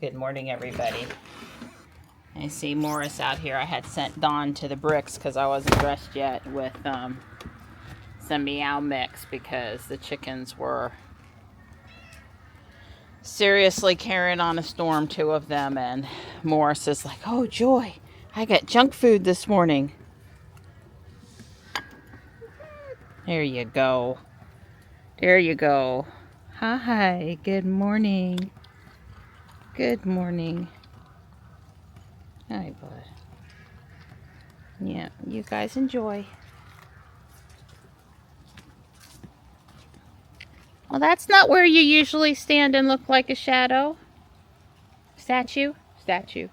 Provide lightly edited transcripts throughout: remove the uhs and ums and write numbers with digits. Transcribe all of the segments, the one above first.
Good morning, everybody. I see Morris out here. I had sent Dawn to the bricks because I wasn't dressed yet with some meow mix because the chickens were seriously carrying on a storm, two of them, and Morris is like, oh joy, I got junk food this morning. There you go. There you go. Hi, good morning. Good morning. Hi, bud. Yeah, you guys enjoy. Well, that's not where you usually stand and look like a shadow. Statue? Statue.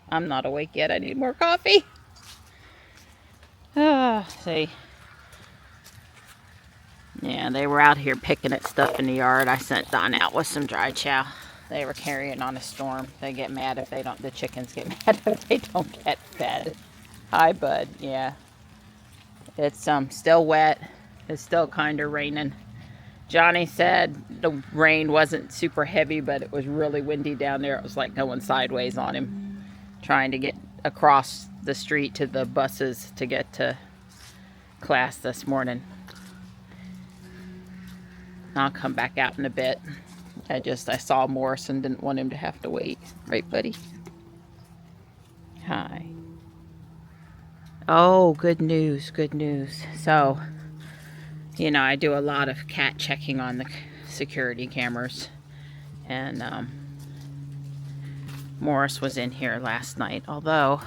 I'm not awake yet. I need more coffee. See. Yeah, they were out here picking at stuff in the yard. I sent Don out with some dry chow. They were carrying on a storm. They get mad if they don't, the chickens get mad if they don't get fed. Hi, bud. Yeah. It's still wet. It's still kind of raining. Johnny said the rain wasn't super heavy, but it was really windy down there. It was like going sideways on him, trying to get across the street to the buses to get to class this morning. I'll come back out in a bit. I saw Morris and didn't want him to have to wait. Right, buddy? Hi. Oh, good news, good news. So, you know, I do a lot of cat checking on the security cameras. And Morris was in here last night. Although,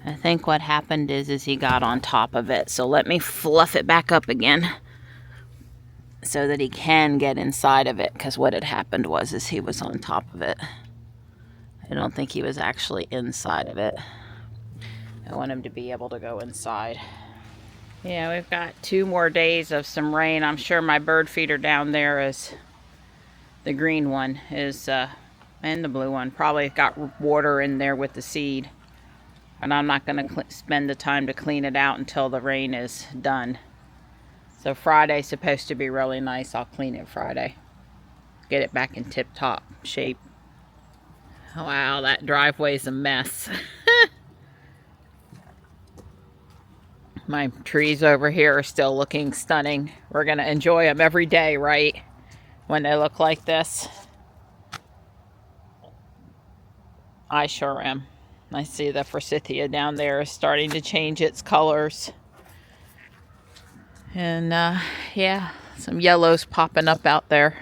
I think what happened is he got on top of it. So let me fluff it back up again, so that he can get inside of it, because what had happened was he was on top of it. I don't think he was actually inside of it. I want him to be able to go inside. Yeah, we've got 2 more days of some rain. I'm sure my bird feeder down there is, the green one is, and the blue one, probably got water in there with the seed. And I'm not going to spend the time to clean it out until the rain is done. So Friday's supposed to be really nice. I'll clean it Friday. Get it back in tip-top shape. Wow, that driveway's a mess. My trees over here are still looking stunning. We're going to enjoy them every day, right? When they look like this. I sure am. I see the forsythia down there is starting to change its colors. And, yeah, some yellows popping up out there.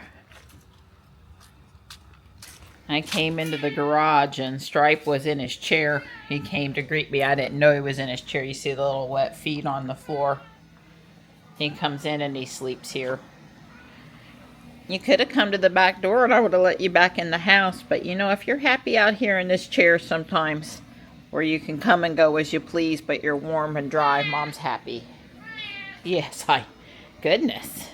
I came into the garage and Stripe was in his chair. He came to greet me. I didn't know he was in his chair. You see the little wet feet on the floor. He comes in and he sleeps here. You could have come to the back door and I would have let you back in the house. But, you know, if you're happy out here in this chair sometimes, where you can come and go as you please, but you're warm and dry, Mom's happy. Yes, hi. Goodness.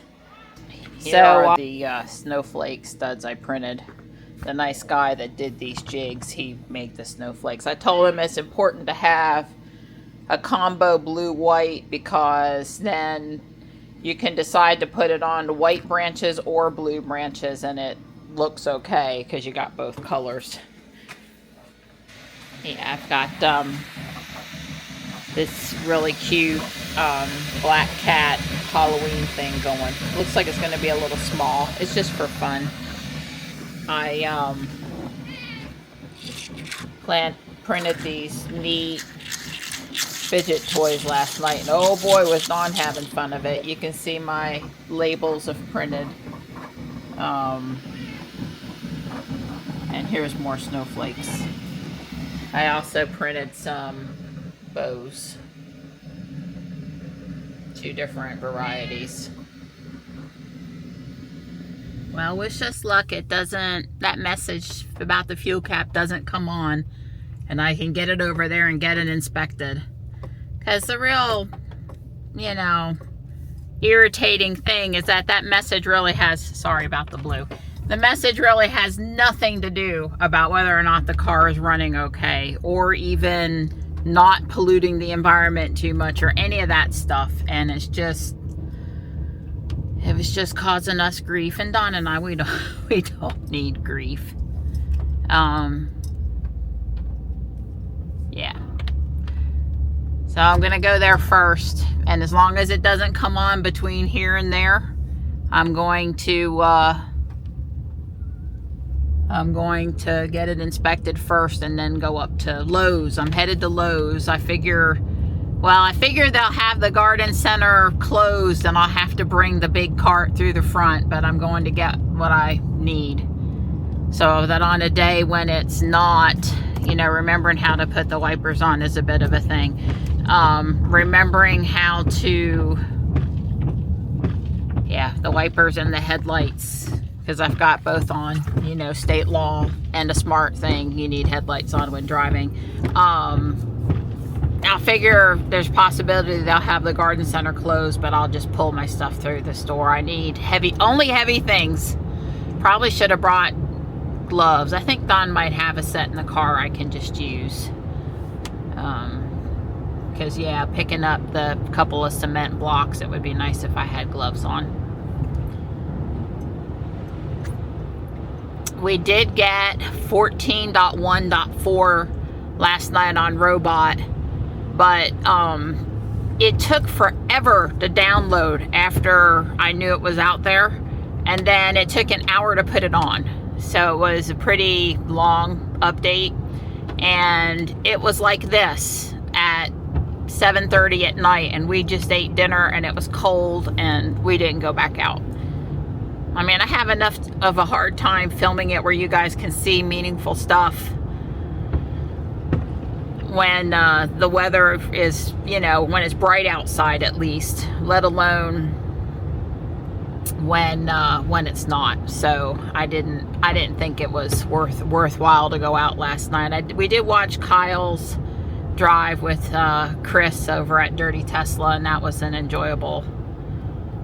Here are the snowflake studs I printed. The nice guy that did these jigs, he made the snowflakes. I told him it's important to have a combo blue-white because then you can decide to put it on white branches or blue branches and it looks okay because you got both colors. Yeah, I've got this really cute black cat Halloween thing going. Looks like it's going to be a little small. It's just for fun. I printed these neat fidget toys last night, and oh boy was Dawn having fun of it. You can see my labels of printed. And here's more snowflakes. I also printed some bows. 2 different varieties. Well, wish us luck. It doesn't, that message about the fuel cap doesn't come on and I can get it over there and get it inspected. Because the real, you know, irritating thing is that message really has, sorry about the blue, the message really has nothing to do about whether or not the car is running okay or even not polluting the environment too much or any of that stuff. And it's just, it was just causing us grief. And Don and I, we don't need grief. Yeah. So I'm gonna go there first, and as long as it doesn't come on between here and there, I'm going to get it inspected first and then go up to Lowe's. I'm headed to Lowe's. I figure they'll have the garden center closed and I'll have to bring the big cart through the front, but I'm going to get what I need. So that on a day when it's not, you know, remembering how to put the wipers on is a bit of a thing. Remembering how to, the wipers and the headlights, because I've got both on, you know, state law and a smart thing. You need headlights on when driving. I figure there's possibility they'll have the garden center closed, but I'll just pull my stuff through the store. I need only heavy things. Probably should have brought gloves. I think Don might have a set in the car I can just use. Because picking up the couple of cement blocks, it would be nice if I had gloves on. We did get 14.1.4 last night on Robot, but it took forever to download after I knew it was out there, and then it took an hour to put it on. So it was a pretty long update, and it was like this at 7:30 at night, and we just ate dinner and it was cold and we didn't go back out. I mean, I have enough of a hard time filming it where you guys can see meaningful stuff when the weather is, you know, when it's bright outside at least, let alone when it's not. So I didn't think it was worthwhile to go out last night. We did watch Kyle's drive with Chris over at Dirty Tesla, and that was an enjoyable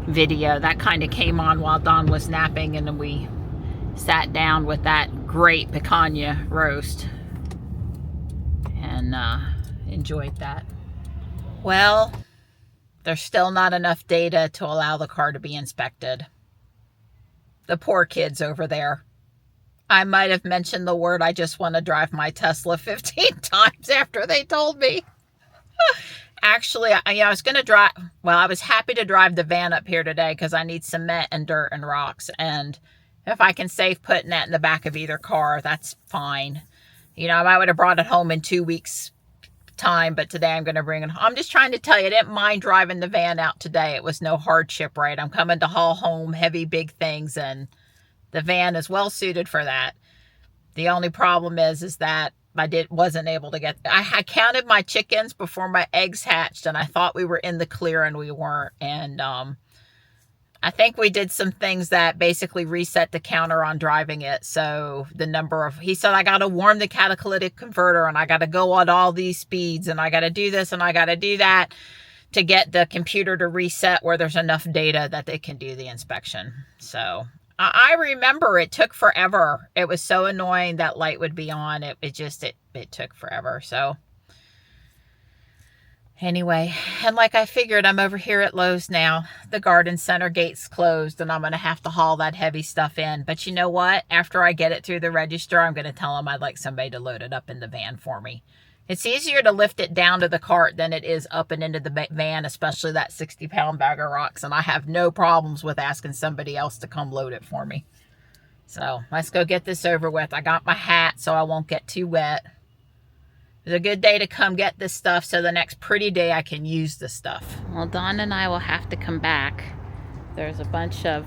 video. That kind of came on while Don was napping, and then we sat down with that great picanha roast and enjoyed that. Well, there's still not enough data to allow the car to be inspected. The poor kids over there. I might have mentioned the word, I just want to drive my Tesla 15 times after they told me. Actually, I was going to drive, well, I was happy to drive the van up here today because I need cement and dirt and rocks. And if I can save putting that in the back of either car, that's fine. You know, I would have brought it home in 2 weeks time, but today I'm going to bring it home. I'm just trying to tell you, I didn't mind driving the van out today. It was no hardship, right? I'm coming to haul home heavy, big things, and the van is well suited for that. The only problem is that wasn't able to get, I counted my chickens before my eggs hatched, and I thought we were in the clear and we weren't. And I think we did some things that basically reset the counter on driving it. So the number of, he said, I got to warm the catalytic converter, and I got to go at all these speeds, and I got to do this and I got to do that to get the computer to reset where there's enough data that they can do the inspection. So I remember it took forever. It was so annoying that light would be on. It took forever. So anyway, and like I figured, I'm over here at Lowe's now. The garden center gate's closed, and I'm going to have to haul that heavy stuff in. But you know what? After I get it through the register, I'm going to tell them I'd like somebody to load it up in the van for me. It's easier to lift it down to the cart than it is up and into the van, especially that 60-pound bag of rocks. And I have no problems with asking somebody else to come load it for me. So let's go get this over with. I got my hat so I won't get too wet. It's a good day to come get this stuff, so the next pretty day I can use the stuff. Well, Dawn and I will have to come back. There's a bunch of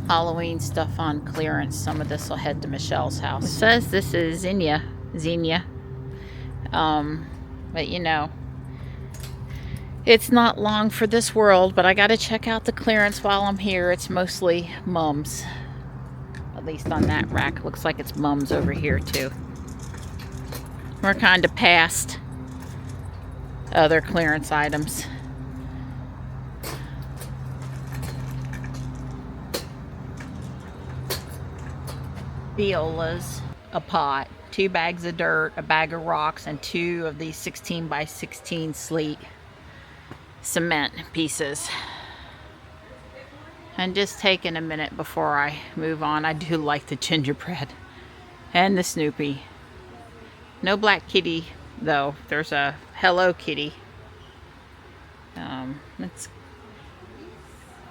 Halloween stuff on clearance. Some of this will head to Michelle's house. It says this is Xenia. But you know, it's not long for this world, but I got to check out the clearance while I'm here. It's mostly mums. At least on that rack. Looks like it's mums over here too. We're kind of past other clearance items. Violas, a pot, 2 bags of dirt, a bag of rocks, and 2 of these 16 by 16 sleet cement pieces. And just taking a minute before I move on, I do like the gingerbread and the Snoopy. No black kitty though. There's a Hello Kitty.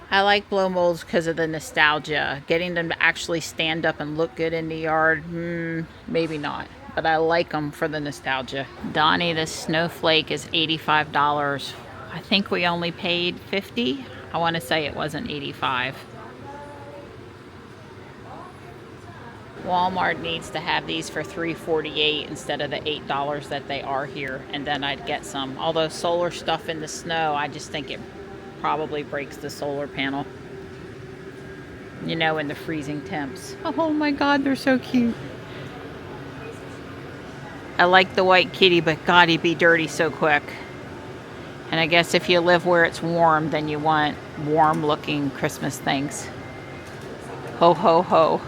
I like blow molds because of the nostalgia. Getting them to actually stand up and look good in the yard, maybe not. But I like them for the nostalgia. Donnie the Snowflake is $85. I think we only paid $50. I want to say it wasn't $85. Walmart needs to have these for $3.48 instead of the $8 that they are here, and then I'd get some. Although solar stuff in the snow, I just think it probably breaks the solar panel. You know, in the freezing temps. Oh my God, they're so cute. I like the white kitty, but God, he'd be dirty so quick. And I guess if you live where it's warm, then you want warm looking Christmas things. Ho, ho, ho.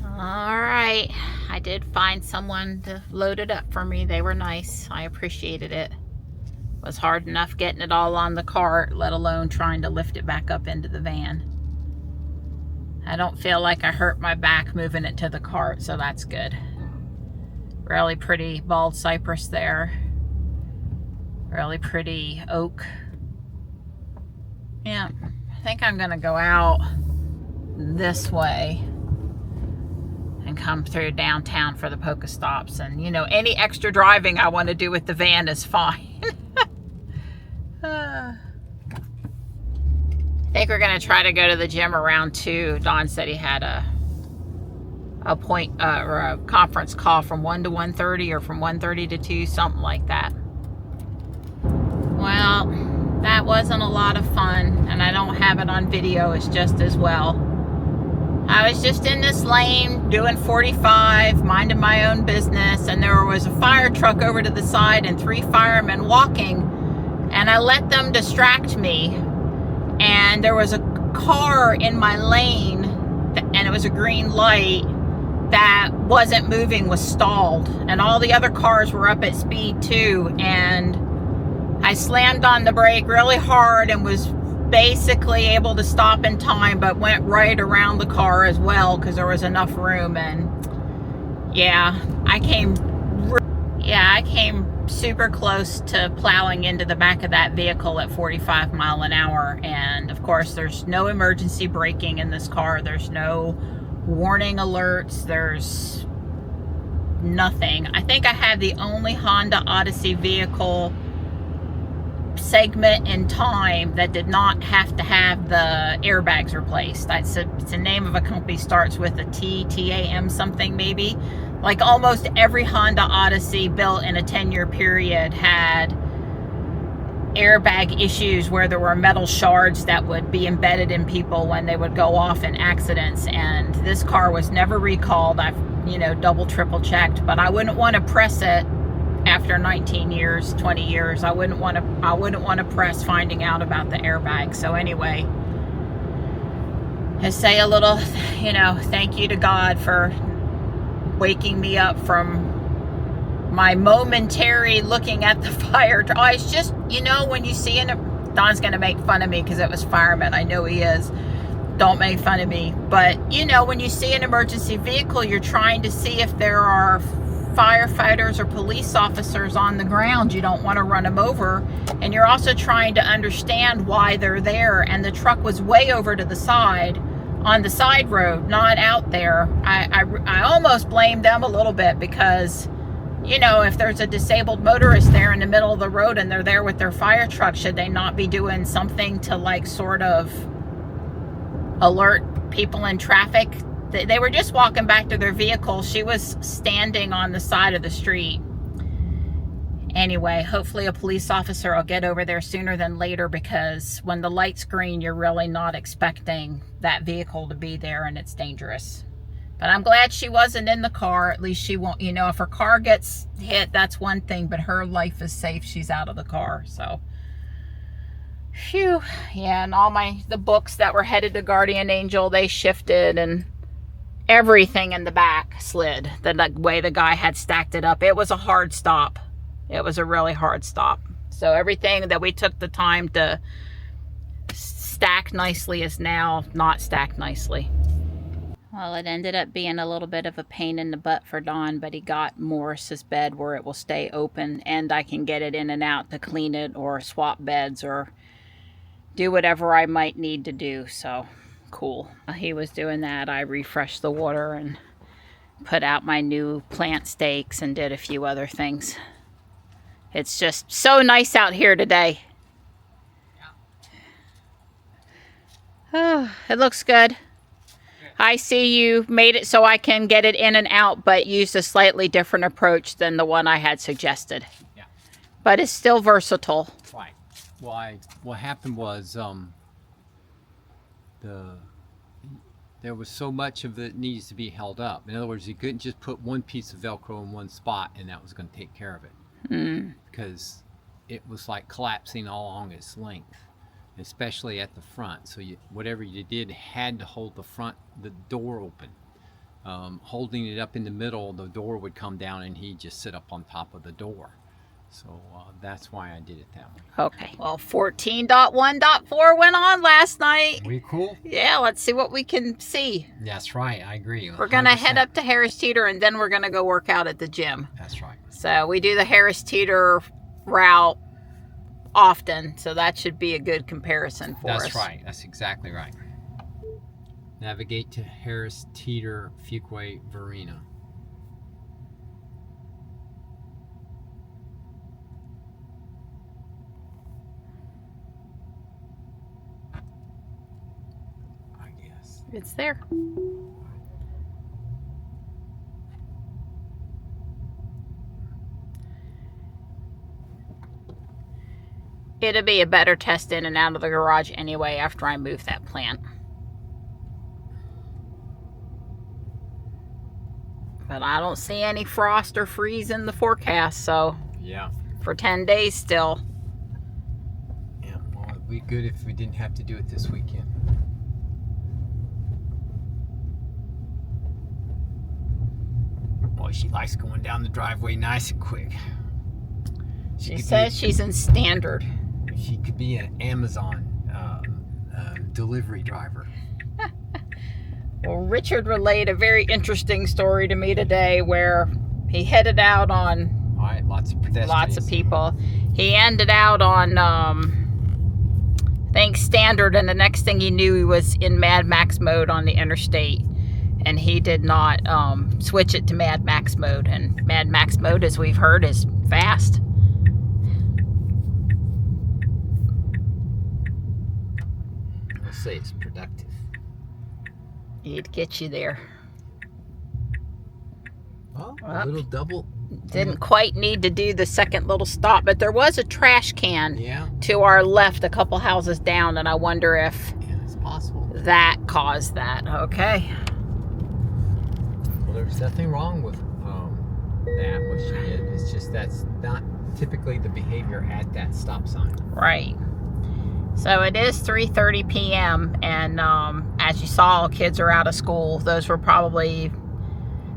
All right, I did find someone to load it up for me. They were nice. I appreciated it. It was hard enough getting it all on the cart, let alone trying to lift it back up into the van. I don't feel like I hurt my back moving it to the cart, so that's good. Really pretty bald cypress there. Really pretty oak. Yeah, I think I'm gonna go out this way and come through downtown for the Pokestops. And you know, any extra driving I want to do with the van is fine. I think we're gonna try to go to the gym around 2. Don said he had a conference call from 1 to 1:30 or from 1:30 to 2, something like that. Well, that wasn't a lot of fun, and I don't have it on video. It's just as well. I was just in this lane doing 45, minding my own business, and there was a fire truck over to the side and 3 firemen walking, and I let them distract me. And there was a car in my lane, and it was a green light, that wasn't moving, was stalled, and all the other cars were up at speed too. And I slammed on the brake really hard and was basically able to stop in time, but went right around the car as well because there was enough room. And yeah, I came super close to plowing into the back of that vehicle at 45 miles an hour. And of course, there's no emergency braking in this car. There's no warning alerts. There's nothing. I think I had the only Honda Odyssey vehicle segment in time that did not have to have the airbags replaced. It's the name of a company, starts with a TAM something maybe. Like almost every Honda Odyssey built in a 10-year period had airbag issues where there were metal shards that would be embedded in people when they would go off in accidents. And this car was never recalled. I've double triple checked, but I wouldn't want to press it after 19 years, 20 years. I wouldn't want to press finding out about the airbag. So anyway, I say a little, thank you to God for waking me up from my momentary looking at the fire. Oh, it's just, when you see Don's gonna make fun of me because it was fireman. I know he is. Don't make fun of me. But when you see an emergency vehicle, you're trying to see if there are firefighters or police officers on the ground. You don't want to run them over, and you're also trying to understand why they're there. And the truck was way over to the side, on the side road, not out there. I almost blame them a little bit because if there's a disabled motorist there in the middle of the road and they're there with their fire truck, should they not be doing something to sort of alert people in traffic? They were just walking back to their vehicle. She was standing on the side of the street. Anyway, hopefully a police officer will get over there sooner than later, because when the light's green, you're really not expecting that vehicle to be there, and it's dangerous. But I'm glad she wasn't in the car. At least she won't, if her car gets hit, that's one thing, but her life is safe. She's out of the car, so. Phew. Yeah, and all the books that were headed to Guardian Angel, they shifted, and everything in the back slid the way the guy had stacked it up. It was a hard stop. It was a really hard stop. So everything that we took the time to stacked nicely is now not stacked nicely. Well, it ended up being a little bit of a pain in the butt for Don, but he got Morris's bed where it will stay open and I can get it in and out to clean it or swap beds or do whatever I might need to do. So cool. While he was doing that, I refreshed the water and put out my new plant stakes and did a few other things. It's just so nice out here today. Oh, it looks good. I see you made it so I can get it in and out, but used a slightly different approach than the one I had suggested. Yeah. But it's still versatile. Right. Well, what happened was there was so much of it needs to be held up. In other words, you couldn't just put one piece of Velcro in one spot and that was going to take care of it. Because it was like collapsing all along its length, especially at the front. So whatever you did had to hold the door open. Holding it up in the middle, the door would come down and he'd just sit up on top of the door. So that's why I did it that way. Okay. Well, 14.1.4 went on last night. We cool? Yeah, let's see what we can see. That's right. I agree. We're going to head up to Harris Teeter and then we're going to go work out at the gym. That's right. So we do the Harris Teeter route often, so that should be a good comparison for us. That's right. That's exactly right. Navigate to Harris Teeter Fuquay Verena. I guess. It's there. It'll be a better test in and out of the garage anyway after I move that plant. But I don't see any frost or freeze in the forecast, so yeah, for 10 days still. Yeah, well, it'd be good if we didn't have to do it this weekend. Boy, she likes going down the driveway nice and quick. She says she's in standard. She could be an Amazon delivery driver. Well, Richard relayed a very interesting story to me today where he headed out on lots of pedestrians. Lots of people. He ended out on I think standard, and the next thing he knew he was in Mad Max mode on the interstate, and he did not switch it to Mad Max mode. And Mad Max mode, as we've heard, is fast. I'll say it's productive. He'd get you there. Oh, a little double. Didn't quite need to do the second little stop, but there was a trash can to our left a couple houses down, and I wonder if it's possible that caused that. Okay. Well, there's nothing wrong with that, what she did. It's just that's not typically the behavior at that stop sign. Right. So it is 3:30 p.m. and as you saw, kids are out of school. Those were probably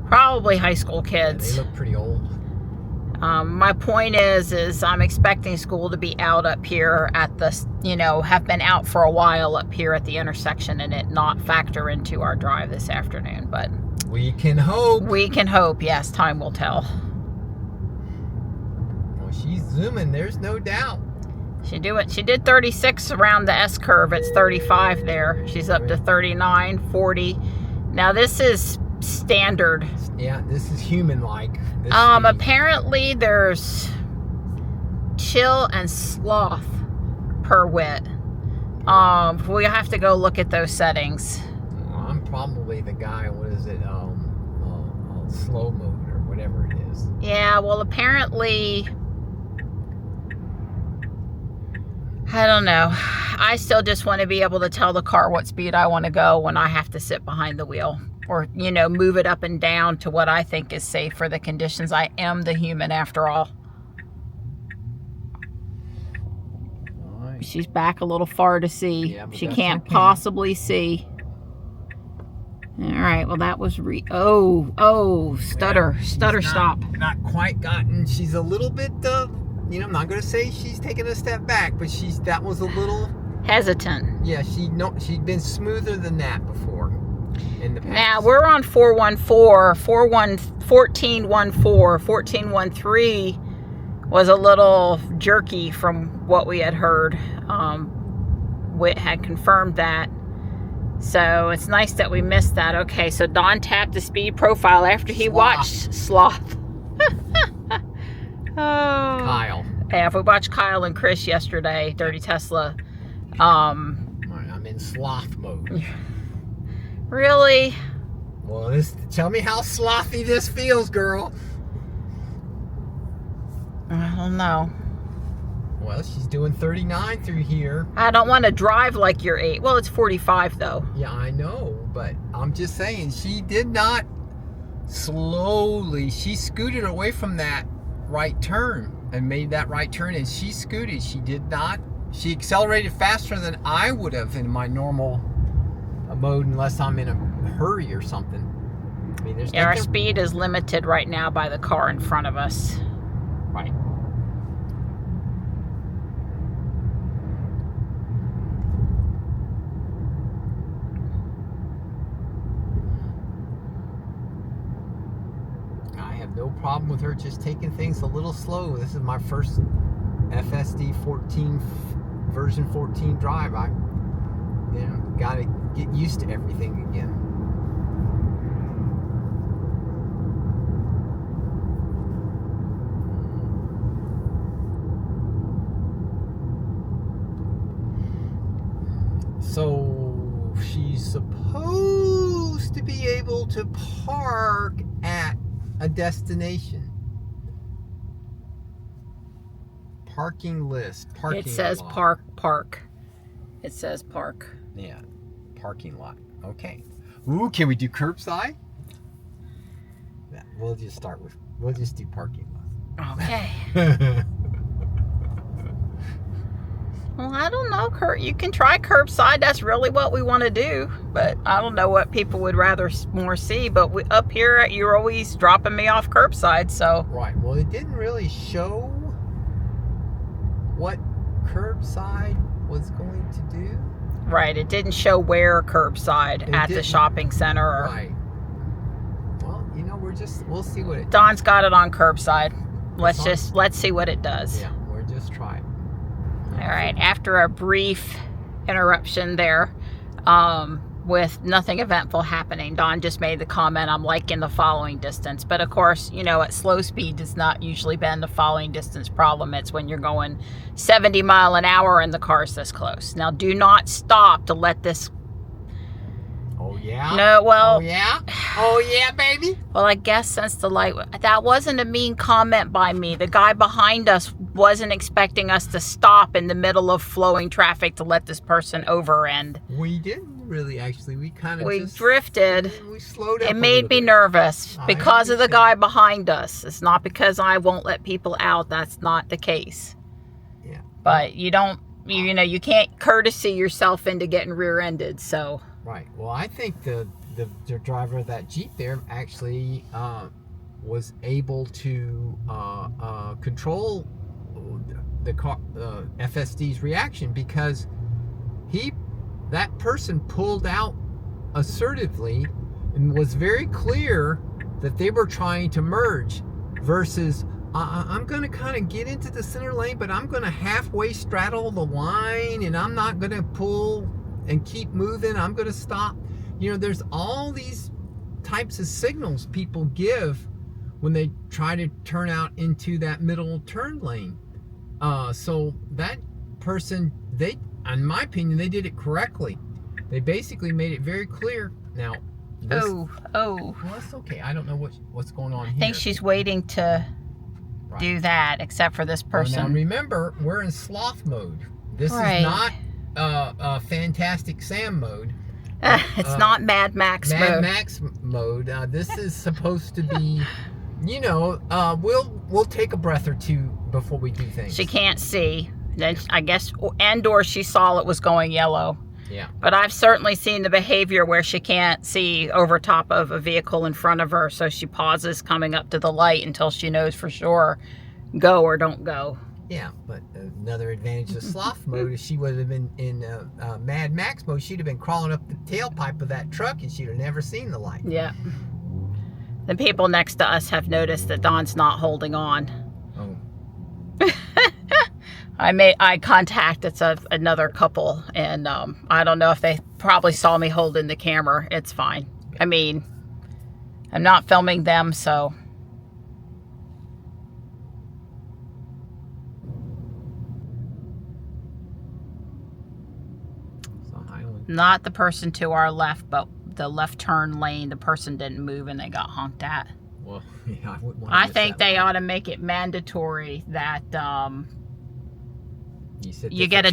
high school kids. Yeah, they look pretty old. My point is I'm expecting school to be out up here at the, have been out for a while up here at the intersection, and it not factor into our drive this afternoon. But we can hope. We can hope. Yes, time will tell. Well, she's zooming. There's no doubt. She did 36 around the S curve. It's 35 there. She's up to 39, 40. Now this is standard. Yeah, this is human-like. Apparently there's chill and sloth per wit. We have to go look at those settings. Well, I'm probably the guy. What is it? Slow mode or whatever it is. Yeah. Well, apparently. I don't know. I still just want to be able to tell the car what speed I want to go when I have to sit behind the wheel, or, move it up and down to what I think is safe for the conditions. I am the human after all. Right. She's back a little far to see. Yeah, she can't possibly see. All right. Well, that was stutter stop. Not quite gotten. She's a little bit I'm not going to say she's taking a step back, but that was a little hesitant. Yeah, she'd been smoother than that before in the past. Now we're on 14.1.4. 14.1.3 was a little jerky from what we had heard. Whit had confirmed that. So it's nice that we missed that. Okay, so Don tapped the speed profile after he watched Sloth. Oh. Kyle. Yeah, if we watched Kyle and Chris yesterday, Dirty Tesla. I'm in sloth mode. Really? Well, tell me how slothy this feels, girl. I don't know. Well, she's doing 39 through here. I don't want to drive like you're 8. Well, it's 45 though. Yeah, I know, but I'm just saying, she did not slowly. She scooted away from that right turn and made that right turn, and she scooted. She did not. She accelerated faster than I would have in my normal mode, unless I'm in a hurry or something. I mean, there's our speed is limited right now by the car in front of us. Right. I have no problem with her just taking things a little slow. This is my first FSD 14 version 14 drive. I gotta get used to everything again. So she's supposed to be able to park at a destination. Parking list. Parking It says lot. park. It says park. Yeah, parking lot. Okay. Ooh, can we do curbside? Yeah, we'll just do parking lot. Okay. Well, I don't know, Kurt. You can try curbside. That's really what we want to do. But I don't know what people would rather more see. But up here, you're always dropping me off curbside, so. Right. Well, it didn't really show what curbside was going to do. Right. It didn't show where curbside at the shopping center. Or, right. Well, we'll see what it Don's got it on curbside. Let's see what it does. Yeah, we're just trying. All right, after a brief interruption there, with nothing eventful happening, Don just made the comment, I'm liking the following distance. But of course, at slow speed does not usually been the following distance problem. It's when you're going 70 miles an hour and the car's this close. Now, do not stop to let this... Oh, yeah? No, well... Oh, yeah? Oh, yeah, baby? Well, I guess since the light... That wasn't a mean comment by me. The guy behind us wasn't expecting us to stop in the middle of flowing traffic to let this person over, and... We didn't really, actually. We kind of just... drifted. We slowed up. It made me nervous because of the guy behind us. It's not because I won't let people out. That's not the case. Yeah. But you don't... You can't courtesy yourself into getting rear-ended, so... Right. Well, I think the driver of that Jeep there actually was able to control the car, FSD's reaction, because that person pulled out assertively and was very clear that they were trying to merge, versus I'm going to kind of get into the center lane, but I'm going to halfway straddle the line, and I'm not going to pull and keep moving. I'm going to stop. There's all these types of signals people give when they try to turn out into that middle turn lane. So that person, in my opinion, they did it correctly. They basically made it very clear. Now, well, that's okay. I don't know what's going on here. I think she's waiting to do that, except for this person. Now remember, we're in sloth mode. This is not Fantastic Sam mode. It's not Mad Max mode. Mad Max mode. This is supposed to be, we'll take a breath or two before we do things. She can't see. Then I guess, or she saw it was going yellow. Yeah. But I've certainly seen the behavior where she can't see over top of a vehicle in front of her, so she pauses coming up to the light until she knows for sure, go or don't go. Yeah, but another advantage of sloth mode is she would have been in Mad Max mode. She'd have been crawling up the tailpipe of that truck and she'd have never seen the light. Yeah. The people next to us have noticed that Don's not holding on. Oh. I made eye contact. It's another couple, and I don't know if they probably saw me holding the camera. It's fine. I mean, I'm not filming them, so. Not the person to our left, but the left turn lane. The person didn't move and they got honked at. Well, yeah, I wouldn't want to I miss think that they light. ought to make it mandatory that You get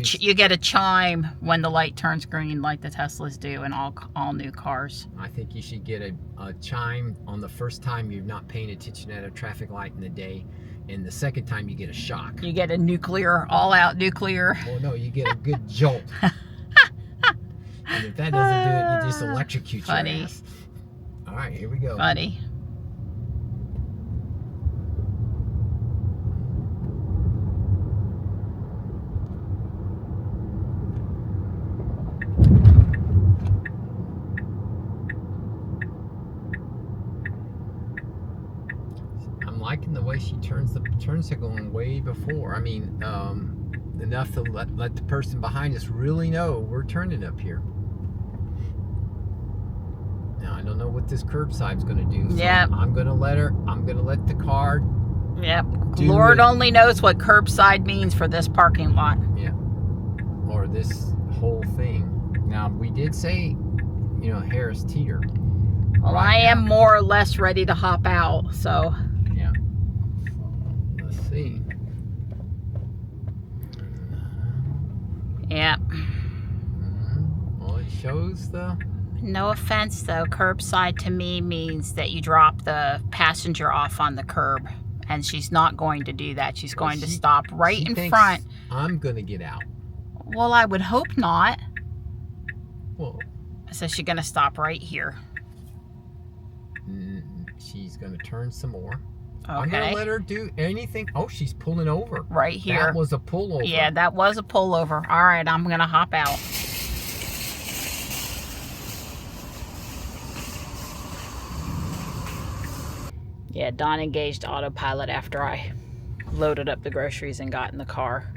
a chime when the light turns green, like the Teslas do in all new cars. I think you should get a chime on the first time you're not paying attention at a traffic light in the day, and the second time you get a shock. You get a nuclear, all-out nuclear. Well, no, you get a good jolt. And if that doesn't do it, you just electrocute your Funny. ass. All right, here we go. Funny. I'm liking the way she turns are going way before. I mean, enough to let the person behind us really know we're turning up here. Now I don't know what this curbside's going to do. So Yep. I'm going to let the car. Yep. Do Lord it. only knows what curbside means for this parking lot. Yeah. Or this whole thing. Now we did say, Harris Teeter. Well, Right I am now. more or less ready to hop out, so. Yeah. Let's see. Yeah. Well, it shows the. No offense, though. Curbside to me means that you drop the passenger off on the curb. And she's not going to do that. She's going to stop right she in thinks front. I'm going to get out. Well, I would hope not. Well, So she's going to stop right here. she's going to turn some more. I'm going Okay. to let her do anything. Oh, she's pulling over. Right here. That was a pullover. Yeah, that was a pullover. All right, I'm going to hop out. Yeah, Don engaged autopilot after I loaded up the groceries and got in the car.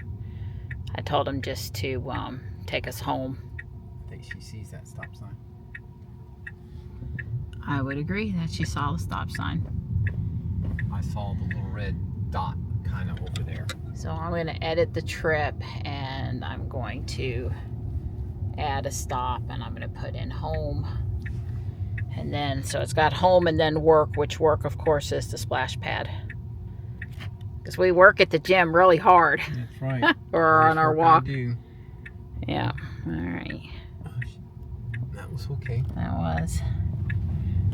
I told him just to take us home. I think she sees that stop sign. I would agree that she saw the stop sign. I saw the little red dot kind of over there. So I'm going to edit the trip and I'm going to add a stop and I'm going to put in home. And then, so it's got home and then work, which work, of course, is the splash pad. Because we work at the gym really hard. That's right. Or on our walk. I do. Yeah. All right. That was okay. That was.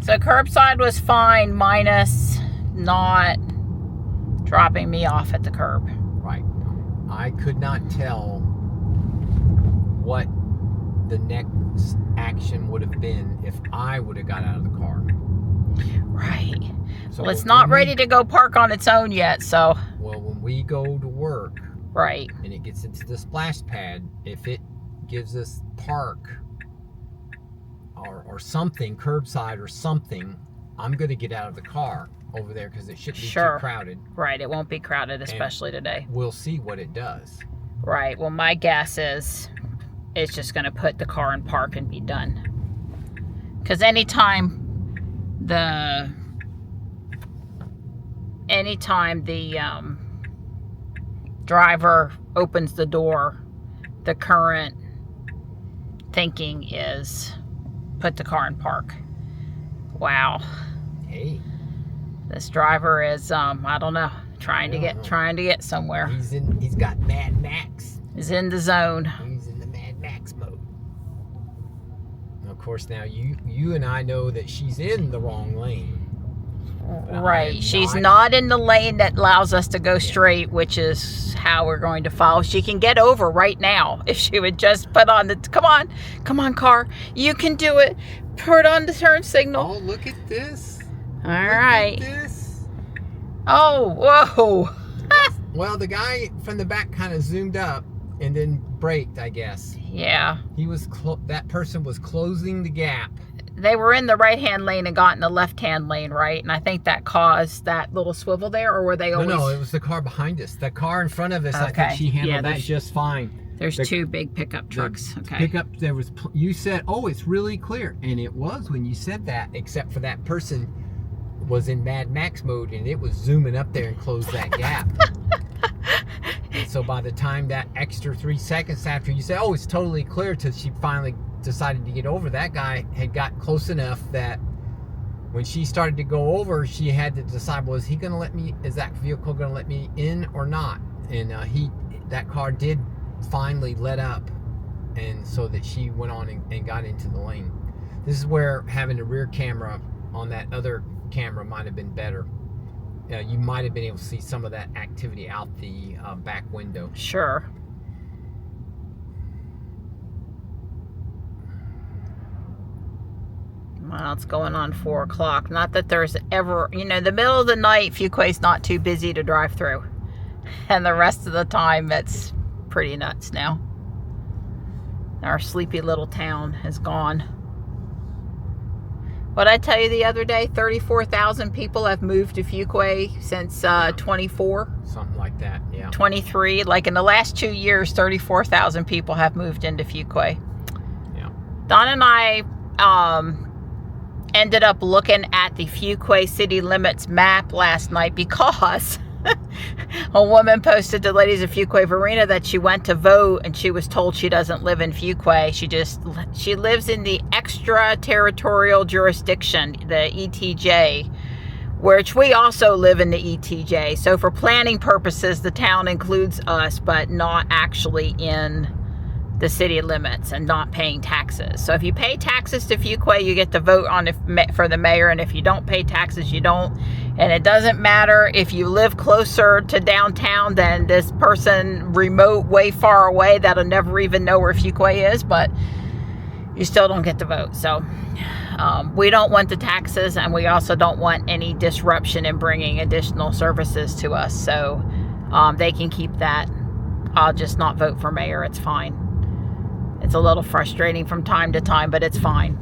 So curbside was fine, minus not dropping me off at the curb. Right. I could not tell what the next action would have been if I would have got out of the car. Right. So Well, it's not ready to go park on its own yet, so. Well, when we go to work Right. and it gets into the splash pad, if it gives us park or something, curbside or something, I'm going to get out of the car over there because it shouldn't be Sure. too crowded. Right. It won't be crowded, especially today. We'll see what it does. Right. Well, my guess is it's just going to put the car in park and be done. Because anytime the driver opens the door, the current thinking is put the car in park. Wow. Hey, This driver is I don't know, trying to get somewhere. he's got Mad Max. He's in the zone. He's in the Mad Max mode. And of course, now you and I know that she's in the wrong lane. But I am Right. She's not in the lane that allows us to go straight, which is how we're going to follow. She can get over right now if she would just put on the, come on, car. You can do it. Put on the turn signal. Oh, look at this. All right. Look at this. Oh, whoa. Well, the guy from the back kind of zoomed up and then braked, I guess. Yeah. He was that person was closing the gap. They were in the right-hand lane and got in the left-hand lane, right? And I think that caused that little swivel there, or were they always... No, it was the car behind us. The car in front of us, I think she handled that just fine. There's two big pickup trucks. Okay. Pickup, there was, you said, oh, it's really clear. And it was when you said that, except for that person was in Mad Max mode and it was zooming up there and closed that gap. And so by the time that extra 3 seconds after you said, oh, it's totally clear, till she finally decided to get over, that guy had got close enough that when she started to go over, she had to decide, was he going to let me, is that vehicle going to let me in or not? And that car did finally let up, and so that she went on and got into the lane. This is where having a rear camera on that other camera might have been better. You might have been able to see some of that activity out the back window. Sure. Well, it's going on 4 o'clock. Not that there's ever, the middle of the night, Fuquay's not too busy to drive through. And the rest of the time, it's pretty nuts now. Our sleepy little town is gone. What I tell you the other day, 34,000 people have moved to Fuquay since 24. Something like that, yeah. 23. Like in the last 2 years, 34,000 people have moved into Fuquay. Yeah. Don and I ended up looking at the Fuquay city limits map last night because a woman posted to Ladies of Fuquay Varina that she went to vote and she was told she doesn't live in Fuquay. She lives in the extraterritorial jurisdiction, the ETJ, which we also live in the ETJ. So for planning purposes, the town includes us, but not actually in the city limits and not paying taxes. So if you pay taxes to Fuquay, you get to vote on for the mayor, and if you don't pay taxes, you don't. And it doesn't matter if you live closer to downtown than this person remote way far away that'll never even know where Fuquay is, but you still don't get to vote. So we don't want the taxes, and we also don't want any disruption in bringing additional services to us. So they can keep that. I'll just not vote for mayor. It's fine. It's a little frustrating from time to time, but it's fine.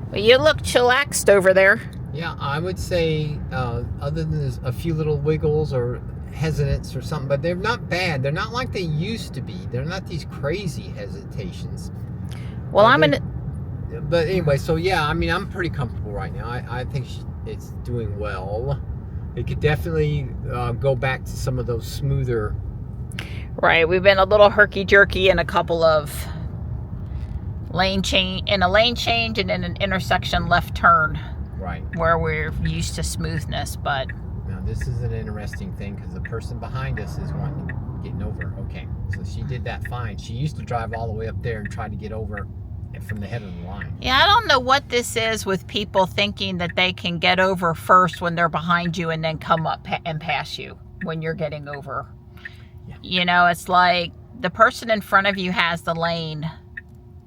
Well, you look chillaxed over there. Yeah, I would say, other than a few little wiggles or hesitance or something, but they're not bad. They're not like they used to be. They're not these crazy hesitations. Well, But anyway, so yeah, I mean, I'm pretty comfortable right now. I think it's doing well. It could definitely go back to some of those smoother... Right, we've been a little herky-jerky in a couple of lane change and in an intersection left turn. Right. Where we're used to smoothness, but... Now, this is an interesting thing because the person behind us is getting over. Okay, so she did that fine. She used to drive all the way up there and try to get over from the head of the line. Yeah, I don't know what this is with people thinking that they can get over first when they're behind you and then come up and pass you when you're getting over. Yeah. It's like the person in front of you has the lane.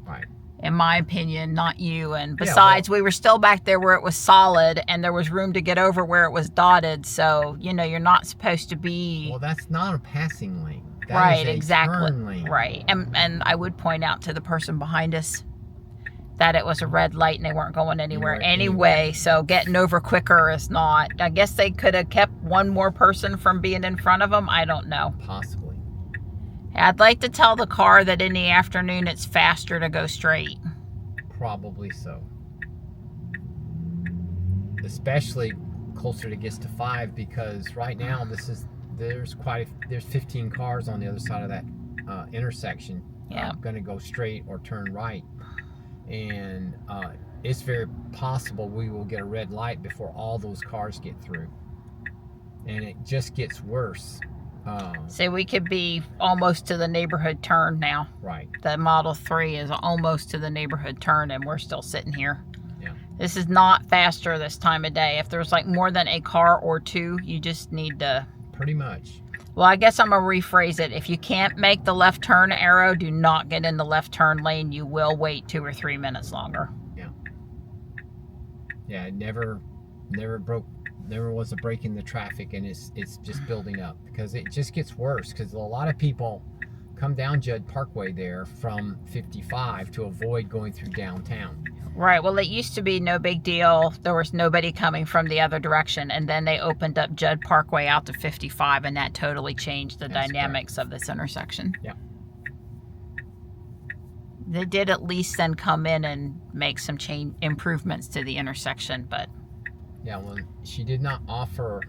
Right. In my opinion, not you. And besides, we were still back there where it was solid and there was room to get over where it was dotted. So, you're not supposed to be... Well, that's not a passing lane. That right, is a exactly. turn lane. Right. And I would point out to the person behind us that it was a red light and they weren't going anywhere anyway. So getting over quicker is not... I guess they could have kept one more person from being in front of them. I don't know. Possibly. I'd like to tell the car that in the afternoon it's faster to go straight. Probably so. Especially closer it gets to 5, because right now there's 15 cars on the other side of that intersection. Yeah. Going to go straight or turn right. And it's very possible we will get a red light before all those cars get through. And it just gets worse. So we could be almost to the neighborhood turn now. Right. The Model 3 is almost to the neighborhood turn and we're still sitting here. Yeah. This is not faster this time of day. If there's like more than a car or two, you just need to... Pretty much. Well, I guess I'm going to rephrase it. If you can't make the left turn arrow, do not get in the left turn lane. You will wait 2 or 3 minutes longer. Yeah. Yeah, it never broke there was a break in the traffic, and it's just building up because it just gets worse because a lot of people come down Judd Parkway there from 55 to avoid going through downtown. Right. Well, it used to be no big deal. There was nobody coming from the other direction. And then they opened up Judd Parkway out to 55, and that totally changed the dynamics of this intersection. Yeah. They did at least then come in and make some improvements to the intersection, but... Yeah, well, she did not offer...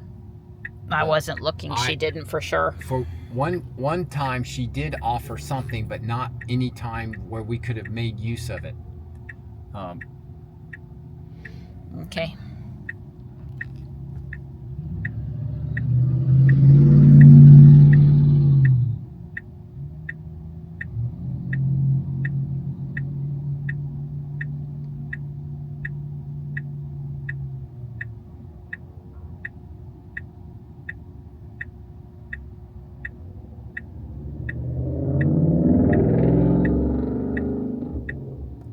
I wasn't looking. She didn't for sure. For one time, she did offer something, but not any time where we could have made use of it. Okay.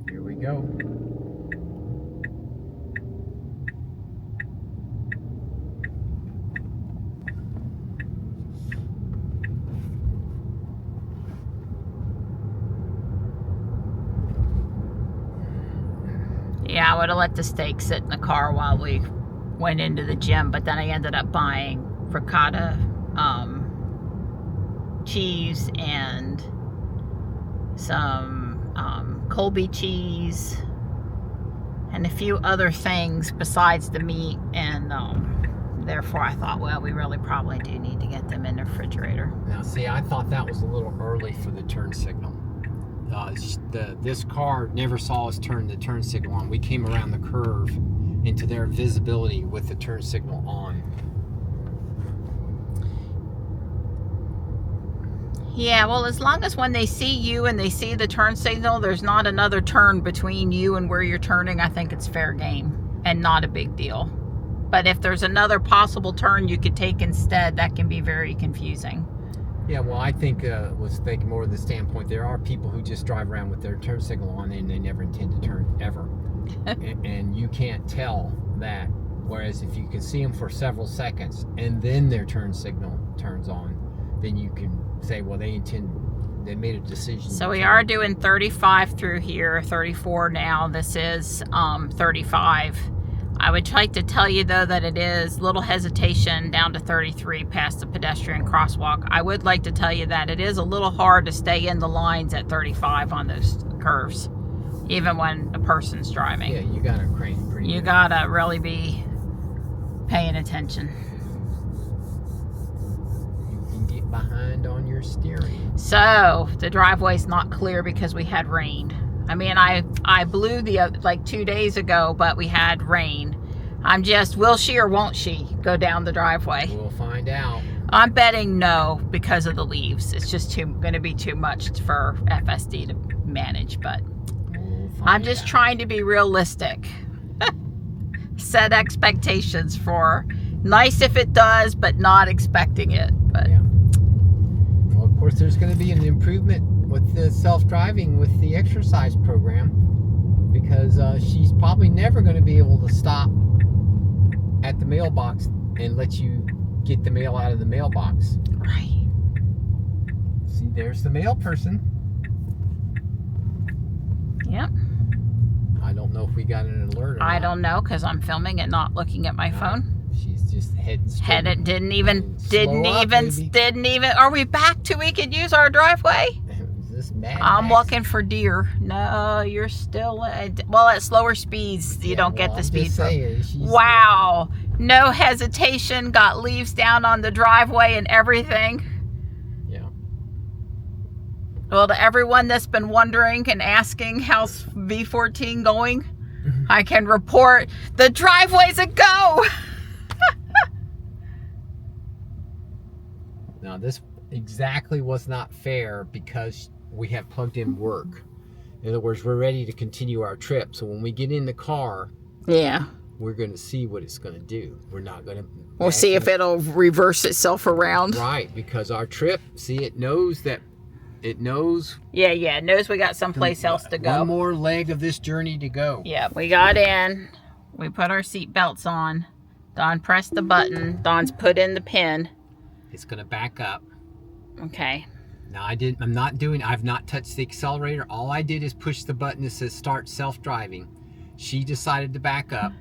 Here we go. Yeah, I would have let the steak sit in the car while we went into the gym, but then I ended up buying ricotta cheese and some Colby cheese and a few other things besides the meat, and therefore I thought, well, we really probably do need to get them in the refrigerator. Now, see, I thought that was a little early for the turn signal. This car never saw us turn the turn signal on. We came around the curve into their visibility with the turn signal on. Yeah, well, as long as when they see you and they see the turn signal, there's not another turn between you and where you're turning, I think it's fair game and not a big deal. But if there's another possible turn you could take instead, that can be very confusing. Yeah, well, I think was thinking more of the standpoint. There are people who just drive around with their turn signal on and they never intend to turn ever, and you can't tell that. Whereas if you can see them for several seconds and then their turn signal turns on, then you can say, well, they made a decision. So we are doing 35 through here, 34 now. This is 35. I would like to tell you, though, that it is little hesitation down to 33 past the pedestrian crosswalk. I would like to tell you that it is a little hard to stay in the lines at 35 on those curves, even when a person's driving. Yeah, you got to crank pretty You good. gotta really be paying attention. You can get behind on your steering. So the driveway's not clear because we had rain. I mean, I blew like 2 days ago, but we had rain. I'm just, will she or won't she go down the driveway? We'll find out. I'm betting no because of the leaves. It's just going to be too much for FSD to manage, but We'll find I'm just out. trying to be realistic. Set expectations for nice if it does, but not expecting it. But Yeah. Well, of course, there's going to be an improvement with the self-driving with the exercise program, because she's probably never going to be able to stop at the mailbox and let you get the mail out of the mailbox. right. See, there's the mail person. Yep. I don't know if we got an alert or I not. don't know because I'm filming it, not looking at my phone. She's just heading straight. Headed didn't even. Slow up, baby. Are we back to we could use our driveway? Is this Mad I'm Max? looking for deer. No, you're still at slower speeds. You Yeah, don't get well, the I'm speed. just saying, she's- Wow. No hesitation. Got leaves down on the driveway and everything. Yeah. Well, to everyone that's been wondering and asking how's V14 going, I can report the driveway's a go. Now, this exactly was not fair because we have plugged in work. In other words, we're ready to continue our trip. So when we get in the car, Yeah. we're going to see what it's going to do. We're not going to... We'll see if it'll reverse itself around. Right, because our trip, see, it knows that... It knows... Yeah, it knows we got someplace else to go. One more leg of this journey to go. Yeah, we got in. We put our seat belts on. Dawn pressed the button. Dawn's put in the pin. It's gonna back up. Okay. Now I've not touched the accelerator. All I did is push the button that says start self-driving. She decided to back up.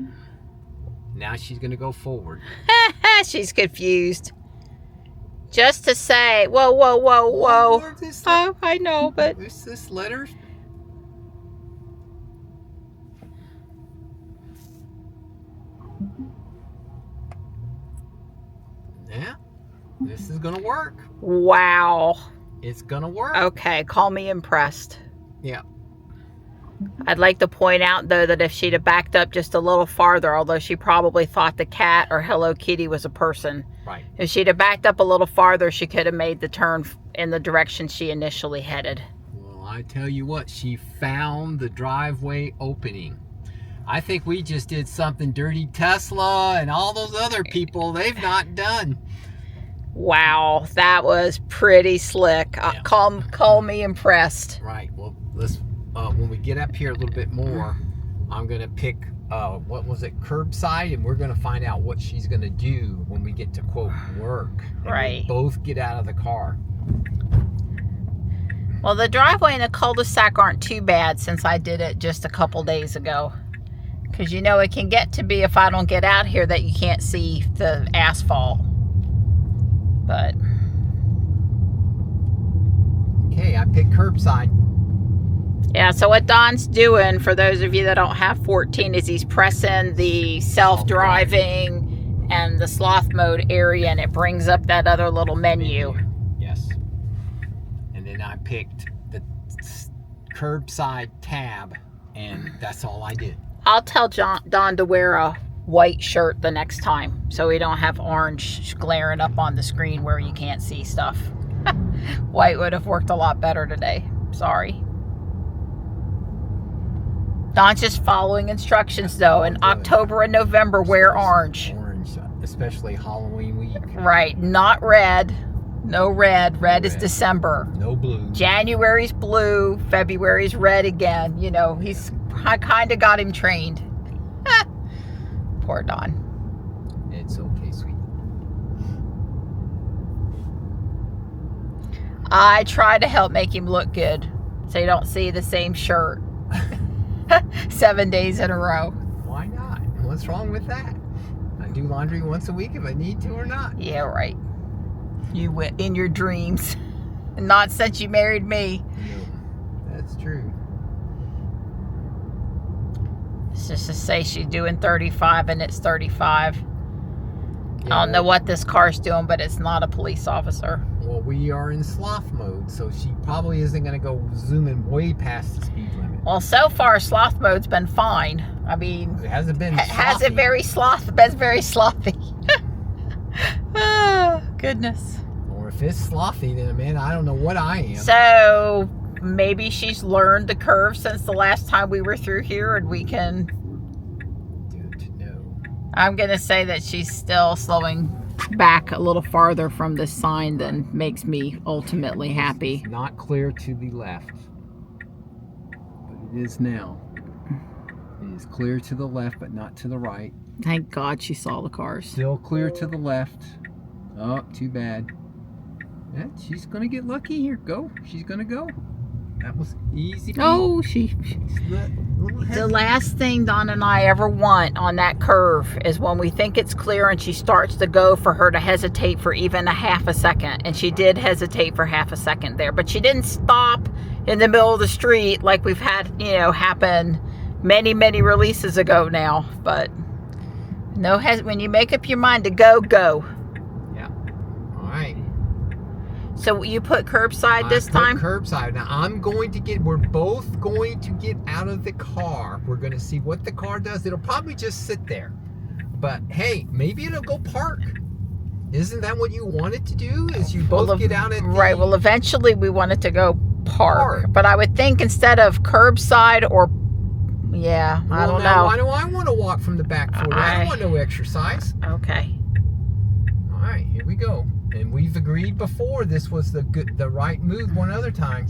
Now she's gonna go forward. She's confused. Just to say, whoa, whoa, whoa, whoa. Oh, I know, but This letter. Yeah, this is gonna work. wow. It's gonna work. Okay, call me impressed. Yeah. I'd like to point out, though, that if she'd have backed up just a little farther, although she probably thought the cat or Hello Kitty was a person, Right. if she'd have backed up a little farther, she could have made the turn in the direction she initially headed. Well, I tell you what, she found the driveway opening. I think we just did something dirty Tesla and all those other people they've not done. Wow, that was pretty slick. Yeah. Call me impressed. Right. Well, let's when we get up here a little bit more, I'm gonna pick what was it, curbside, and we're gonna find out what she's gonna do when we get to quote work. And Right. we both get out of the car. Well, the driveway and the cul-de-sac aren't too bad since I did it just a couple days ago. Because you know it can get to be, if I don't get out here, that you can't see the asphalt. But Okay, I picked curbside. yeah, so what Don's doing, for those of you that don't have 14, is he's pressing the self-driving and the sloth mode area, and it brings up that other little menu. Yes. And then I picked the curbside tab, and that's all I did. I'll tell Don to wear a white shirt the next time, so we don't have orange glaring up on the screen where you can't see stuff. White would have worked a lot better today. Sorry. Don's just following instructions, though. In October and November, wear orange. Orange, especially Halloween week. Right, not red. No red. Red is December. No blue. January's blue. February's red again. You know, I kind of got him trained. Poor Don. It's okay, sweet. I try to help make him look good so you don't see the same shirt 7 days in a row. Why not? What's wrong with that? I do laundry once a week if I need to or not. Yeah, right. You went in your dreams. Not since you married me. No, that's true. It's just to say she's doing 35 and it's 35. I don't know what this car's doing, but it's not a police officer. Well, we are in sloth mode, so she probably isn't going to go zooming way past the speed limit. Well, so far sloth mode's been fine. I mean, It hasn't been has it slothy. been very slothy. Oh, goodness. Or if it's slothy, then man, I don't know what I am. So maybe she's learned the curve since the last time we were through here, and we can. Dude, no. I'm gonna say that she's still slowing back a little farther from this sign than makes me ultimately happy. It's not clear to the left, but it is now. It is clear to the left, but not to the right. Thank God she saw the cars. Still clear to the left. Oh, too bad. Yeah, she's gonna get lucky here. Go. She's gonna go. That was easy. Oh, the last thing Don and I ever want on that curve is when we think it's clear and she starts to go, for her to hesitate for even a half a second. And she did hesitate for half a second there, but she didn't stop in the middle of the street like we've had, you know, happen many, many releases ago now. But no, when you make up your mind to go, go. Yeah. All right. So you put curbside this time? Curbside. Now we're both going to get out of the car. We're going to see what the car does. It'll probably just sit there. But hey, maybe it'll go park. Isn't that what you want it to do? Is you both get out at right. Well, eventually we want it to go park. But I would think instead of curbside or, yeah, I don't know. Why do I want to walk from the back 40? I don't want no exercise. Okay. All right, here we go. And we've agreed before this was the right move one other time.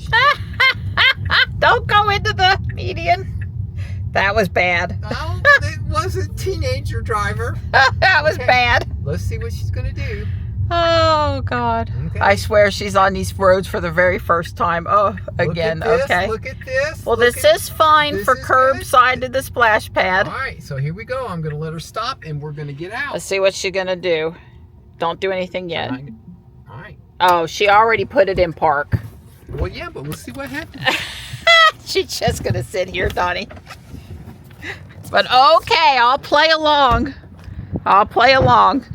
Don't go into the median. That was bad. Oh, it was a teenager driver. That was Okay. bad. Let's see what she's gonna do. Oh, God. Okay. I swear she's on these roads for the very first time. Oh, again. Look at this, Okay. Look at this. Well, look this at- is fine this for is curbside to the splash pad. All right, so here we go. I'm gonna let her stop, and we're gonna get out. Let's see what she's gonna do. Don't do anything yet. All right. Oh, she already put it in park. Well, yeah, but we'll see what happens. She's just gonna sit here, Donnie. But okay, I'll play along. I'll play along.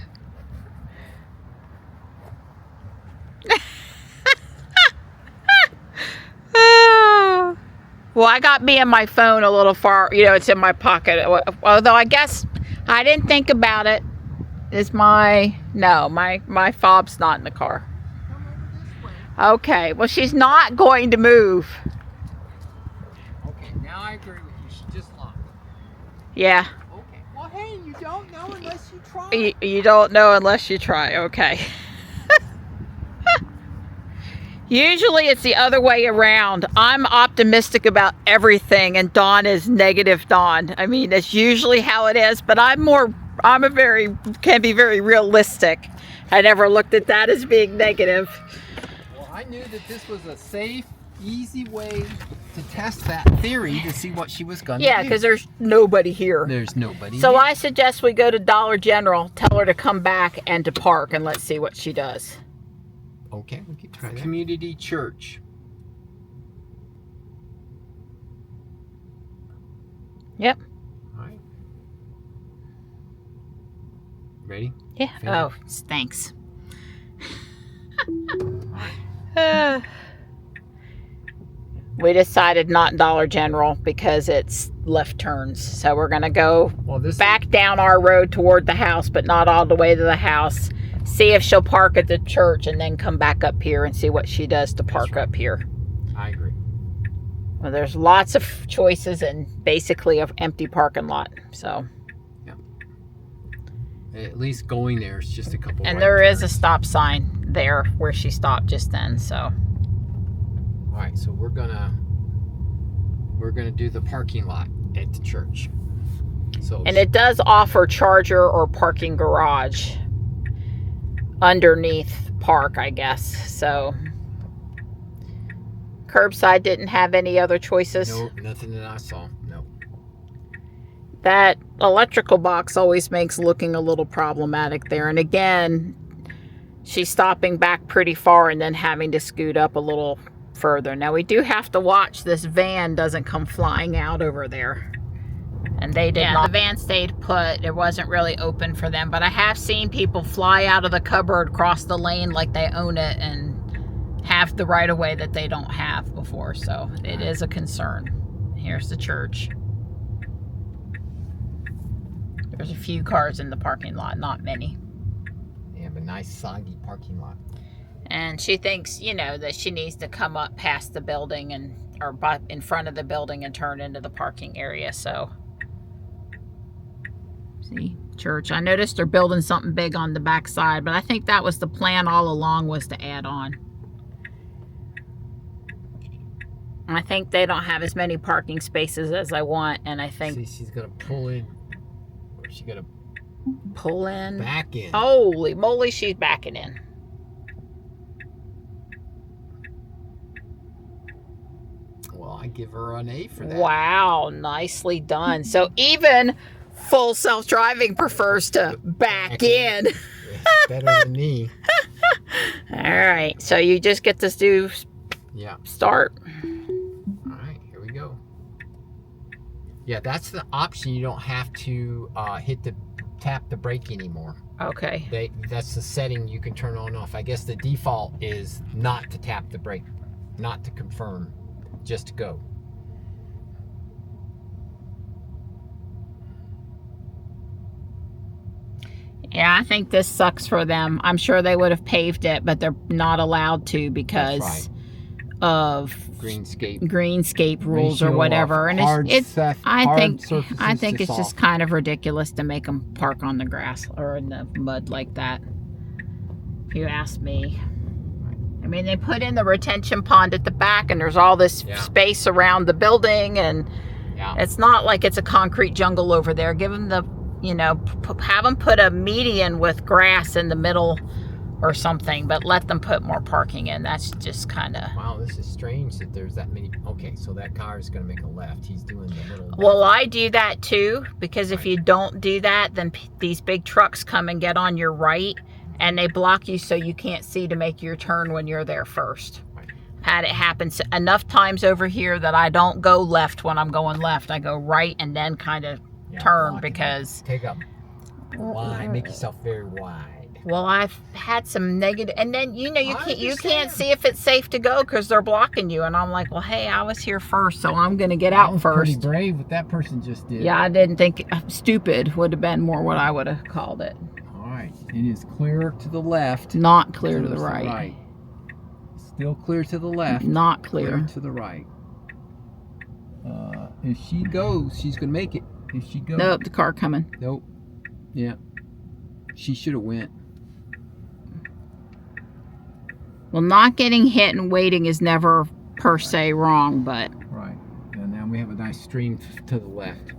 Well, I got me and my phone a little far, you know, it's in my pocket. Although I guess I didn't think about it. My fob's not in the car. Come over this way. Okay, well, she's not going to move. Okay, now I agree with you. She just locked. Yeah, Okay. Well, hey, you don't know unless you try. you don't know unless you try. Okay. Usually it's the other way around. I'm optimistic about everything and Dawn is negative Dawn. I mean, that's usually how it is, but can be very realistic. I never looked at that as being negative. Well, I knew that this was a safe, easy way to test that theory to see what she was going to do. Yeah, because there's nobody here. There's nobody. So here. I suggest we go to Dollar General, tell her to come back and to park, and let's see what she does. Okay, we can try that. Community church. Yep. All right. Ready? Yeah. Finish. Oh, thanks. We decided not Dollar General because it's left turns. So we're going to go Well, this back down our road toward the house, but not all the way to the house. See if she'll park at the church and then come back up here and see what she does to park up here. I agree. Well, there's lots of choices and basically an empty parking lot. So, At least going there is just a couple. and right there is a turns. stop sign there where she stopped just then. So, All right, so we're gonna do the parking lot at the church. So and it does offer charger or parking garage underneath park, I guess. So, curbside didn't have any other choices. no, nothing that I saw. No. That electrical box always makes looking a little problematic there. And again, she's stopping back pretty far and then having to scoot up a little further. Now we do have to watch this van doesn't come flying out over there. And they did not. The van stayed put. It wasn't really open for them. But I have seen people fly out of the cupboard, cross the lane like they own it, and have the right of way that they don't have before. So it is a concern. Here's the church. There's a few cars in the parking lot, not many. They have a nice soggy parking lot. And she thinks, you know, that she needs to come up past the building or in front of the building and turn into the parking area. So, see, church. I noticed they're building something big on the back side, but I think that was the plan all along, was to add on. I think they don't have as many parking spaces as I want, and I think See, she's gonna pull in. Or she's gonna pull in. back in. Holy moly, she's backing in. Well, I give her an A for that. Wow, nicely done. So even full self-driving prefers to back in. It's better than me. All right, so you just get to do Yeah. start. All right, here we go. Yeah, that's the option. You don't have to tap the brake anymore. Okay. That's the setting you can turn on and off. I guess the default is not to tap the brake, not to confirm, just to go. Yeah, I think this sucks for them. I'm sure they would have paved it, but they're not allowed to because That's of greenscape rules or whatever. And I think it's just kind of ridiculous to make them park on the grass or in the mud like that, if you ask me. I mean, they put in the retention pond at the back and there's all this space around the building, and Yeah. It's not like it's a concrete jungle over there. Give them the, you know, have them put a median with grass in the middle or something, but let them put more parking in. That's just kind of... Wow, this is strange that there's that many. Okay, so that car is going to make a left. He's doing the little left. Well, I do that too, because if you don't do that, then these big trucks come and get on your right, and they block you so you can't see to make your turn when you're there first. Right. Had it happen enough times over here that I don't go left when I'm going left. I go right and then kind of turn, because... Take up wide. Make yourself very wide. Well, I've had some negative, and then you know you can't see if it's safe to go because they're blocking you, and I'm like, well, hey, I was here first, so I'm gonna get out first. Pretty brave what that person just did. Yeah, I didn't think stupid would have been more what I would have called it. All right, it is clear to the left. Not clear to the right. Still clear to the left. Not clear to the right. If she goes, she's gonna make it. If she goes. Nope, the car coming. Nope. Yeah. She should have went. Well, not getting hit and waiting is never per se wrong, but... Right. And now we have a nice stream to the left.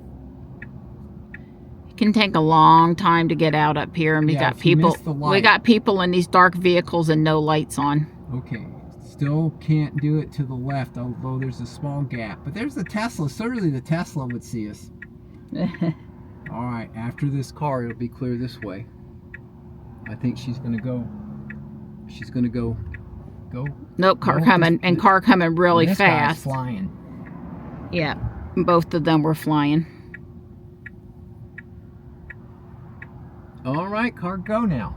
It can take a long time to get out up here, and we got people in these dark vehicles and no lights on. Okay. Still can't do it to the left, although there's a small gap. But there's the Tesla. Certainly the Tesla would see us. All right. After this car, it'll be clear this way. I think she's going to go. She's going to go. Nope, car coming, and car coming really this fast. Guy's flying. Yeah, both of them were flying. All right, car, go now.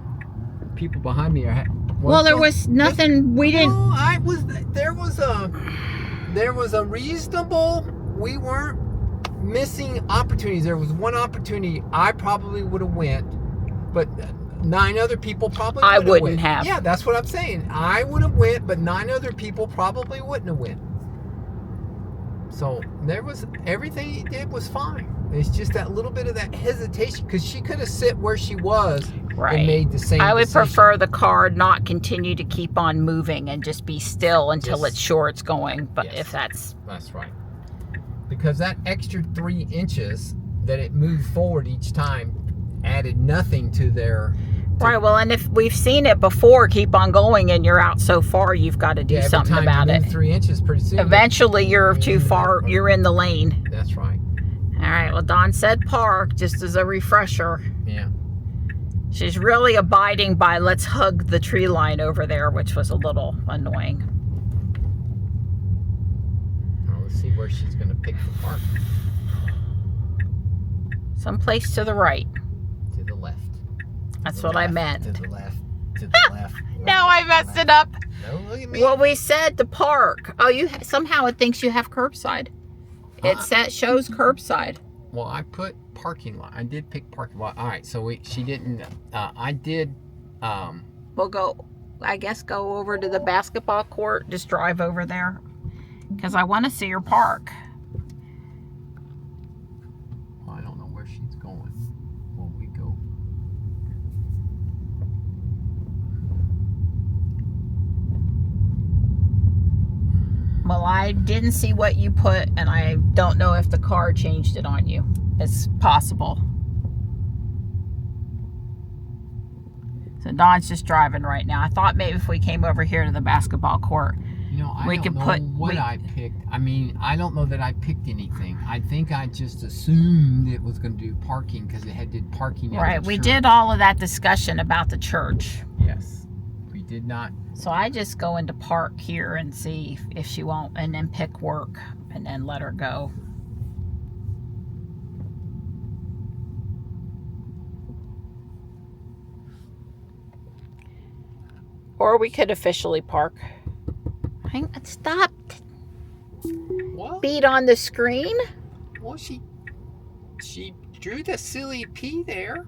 People behind me are. Well, there was nothing. We didn't. No, There was a reasonable. We weren't missing opportunities. There was one opportunity I probably would have went, but 9 other people probably I wouldn't went. have. Yeah, that's what I'm saying. I would have went, but 9 other people probably wouldn't have went. So there was everything he did was fine. It's just that little bit of that hesitation, because she could have sit where she was and made the same. I would decision. prefer the car not continue to keep on moving and just be still until it's sure it's going. But if that's right, because that extra 3 inches that it moved forward each time added nothing to their. Right, well, and if we've seen it before, keep on going, and you're out so far, you've got to do something about it. 3 inches pretty soon. Eventually, you're too far. You're in the lane. That's right. All right. Well, Dawn said park, just as a refresher. Yeah. She's really abiding by let's hug the tree line over there, which was a little annoying. Well, let's see where she's going to pick the park. Someplace to the right. To the left. That's what I meant. To the left. To the left. Now I messed it up. No, look at me. Well, we said to park. Oh, somehow it thinks you have curbside. It shows curbside. Well, I put parking lot. I did pick parking lot. All right, so she didn't. I did. We'll go. I guess go over to the basketball court. Just drive over there, because I want to see her park. Well, I don't know where she's going. Will we go? Well, I didn't see what you put, and I don't know if the car changed it on you. It's possible. So Dawn's just driving right now. I thought maybe if we came over here to the basketball court, I don't know what I picked. I mean, I don't know that I picked anything. I think I just assumed it was going to do parking because it had did parking. Right. We did all of that discussion about the church. Yes. We did not. So I just go into park here and see if she won't, and then pick work, and then let her go. Or we could officially park. Stop. What? Beat on the screen. Well, she drew the silly P there.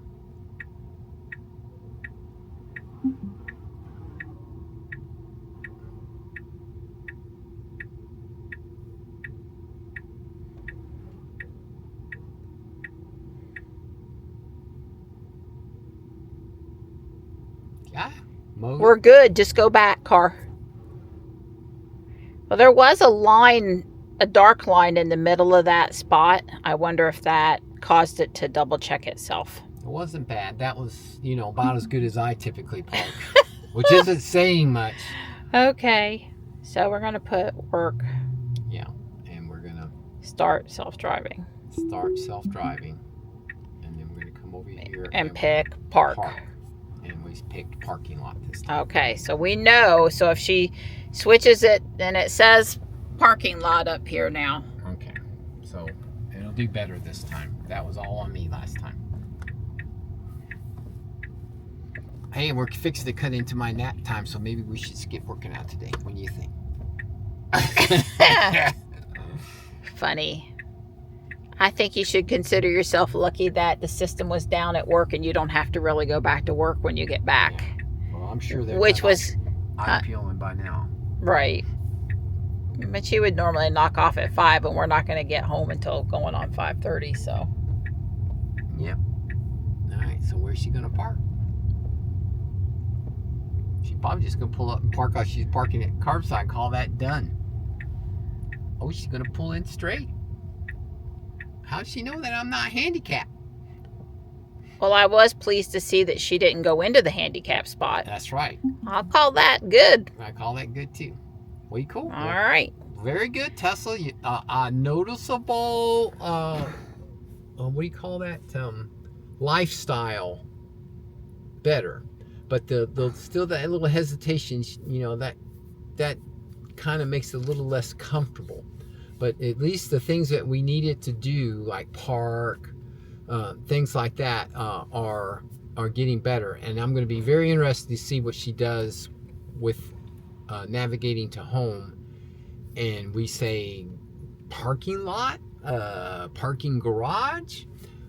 Yeah. We're good. Just go back, car. Well, there was a line a dark line in the middle of that spot. I wonder if that caused it to double check itself. It wasn't bad. That was, you know, about as good as I typically park, which isn't saying much. Okay, so we're gonna put work. Yeah, and we're gonna start self-driving. Start self-driving, and then we're gonna come over here and pick park. And we picked parking lot this time. Okay, so we know. So if she switches it, then it says parking lot up here now. Okay, so it'll do better this time. That was all on me last time. Hey, we're fixing to cut into my nap time, so maybe we should skip working out today. What do you think? Funny. I think you should consider yourself lucky that the system was down at work and you don't have to really go back to work when you get back. Yeah. Well, I'm sure they're I'm feeling by now. Right. But she would normally knock off at 5, and we're not going to get home until going on 5:30, so. Yep. All right, so where's she going to park? She's probably just going to pull up and park while she's parking at curbside. Call that done. Oh, she's going to pull in straight. How does she know that I'm not handicapped? Well, I was pleased to see that she didn't go into the handicap spot. That's right. I'll call that good. I call that good too. Way cool. All right. Very good, Tesla. Noticeable, what do you call that? Lifestyle better. But the still that little hesitation, you know, that kind of makes it a little less comfortable. But at least the things that we needed to do, like park, things like that, are getting better. And I'm going to be very interested to see what she does with navigating to home. And we say parking lot, parking garage,